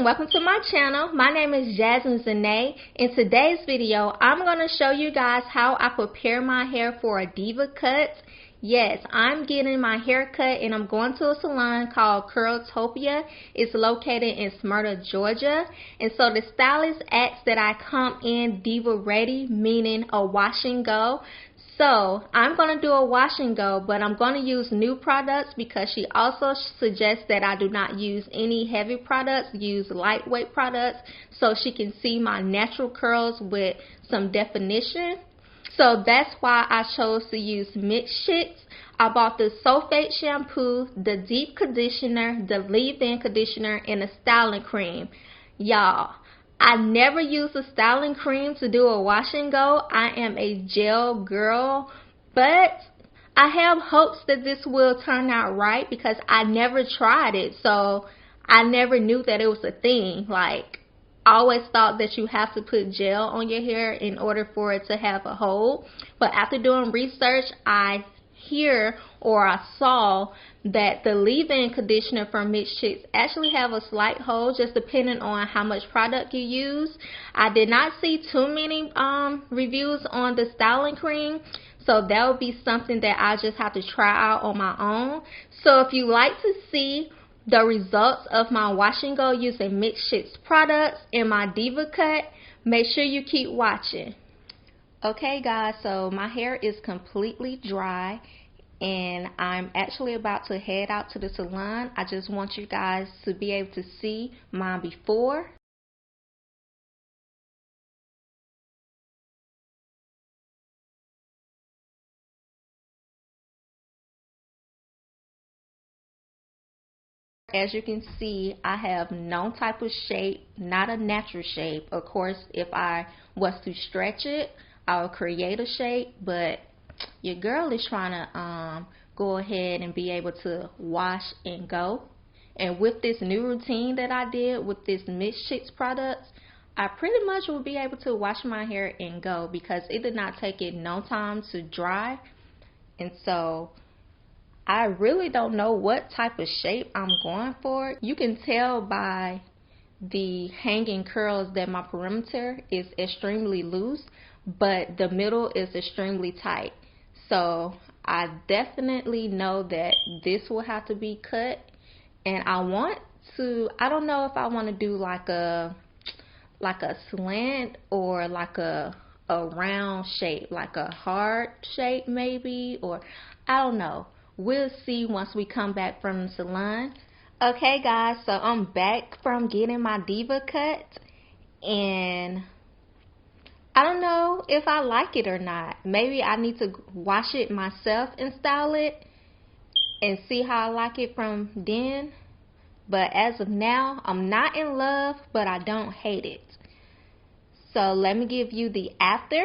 and welcome to my channel. My name is Jasmine Zena. In today's video, I'm going to show you guys how I prepare my hair for a diva cut. Yes, I'm getting my hair cut and I'm going to a salon called Curltopia. It's located in Smyrna, Georgia. And so the stylist asks that I come in diva ready, meaning a wash and go. So I'm going to do a wash and go, but I'm going to use new products because she also suggests that I do not use any heavy products, use lightweight products so she can see my natural curls with some definition. So that's why I chose to use mixed sheets. I bought the sulfate shampoo, the deep conditioner, the leave-in conditioner, and a styling cream. Y'all, I never use a styling cream to do a wash and go. I am a gel girl, but I have hopes that this will turn out right because I never tried it, so I never knew that it was a thing. Like, I always thought that you have to put gel on your hair in order for it to have a hold, but after doing research, I saw that the leave-in conditioner from Mixed Chicks actually have a slight hold just depending on how much product you use. I did not see too many reviews on the styling cream, so that would be something that I just have to try out on my own. So if you like to see the results of my wash and go using Mixed Chicks products in my diva cut, make sure you keep watching. Okay guys, so my hair is completely dry and I'm actually about to head out to the salon. I just want you guys to be able to see my before. As you can see, I have no type of shape, not a natural shape. Of course, if I was to stretch it, I'll create a shape, but your girl is trying to go ahead and be able to wash and go. And with this new routine that I did with this Mixed Chicks products, I pretty much will be able to wash my hair and go because it did not take it no time to dry. And so I really don't know what type of shape I'm going for. You can tell by the hanging curls that my perimeter is extremely loose, but the middle is extremely tight. So I definitely know that this will have to be cut, and I don't know if I want to do like a slant or like a round shape, like a hard shape maybe, or I don't know. We'll see once we come back from the salon. Okay guys, so I'm back from getting my diva cut, and I don't know if I like it or not. Maybe I need to wash it myself and style it and see how I like it from then. But as of now, I'm not in love, but I don't hate it. So let me give you the after.